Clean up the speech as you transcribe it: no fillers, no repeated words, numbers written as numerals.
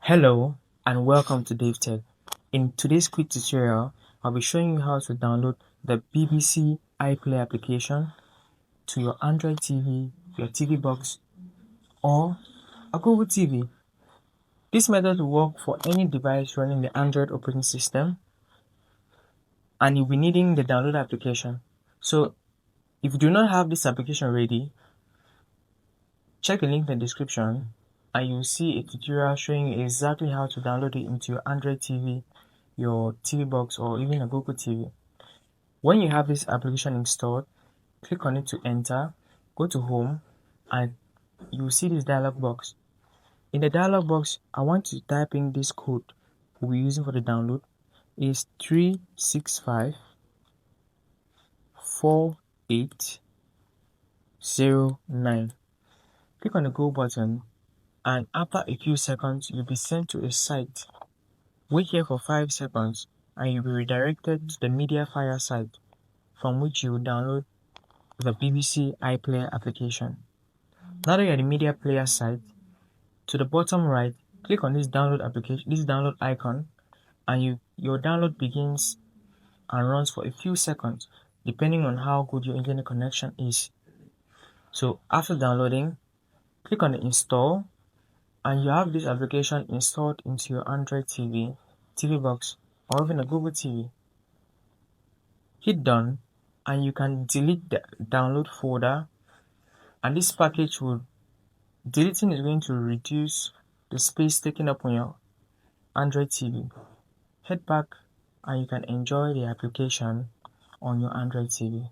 Hello and welcome to DaveTech. In today's quick tutorial, I'll be showing you how to download the BBC iPlayer application to your Android TV, your TV box, or a Google TV. This method will work for any device running the Android operating system, and you'll be needing the download application. So if you do not have this application ready, check the link in the description and you'll see a tutorial showing you exactly how to download it into your Android TV, your TV box, or even a Google TV. When you have this application installed, click on it to enter, go to home, and you'll see this dialog box. In the dialog box, I want you to type in this code we'll be using for the download. It's 3654809. Click on the go button, and after a few seconds, you'll be sent to a site. Wait here for 5 seconds, and you'll be redirected to the media fire site, from which you will download the BBC iPlayer application. Now that you're at the media player site, to the bottom right, click on this download application, this download icon, and your download begins and runs for a few seconds, depending on how good your internet connection is. So after downloading, click on the install, and you have this application installed into your Android TV, TV box, or even a Google TV. Hit done, and you can delete the download folder, and this package will deleting is going to reduce the space taken up on your Android TV. Head back and you can enjoy the application on your Android TV.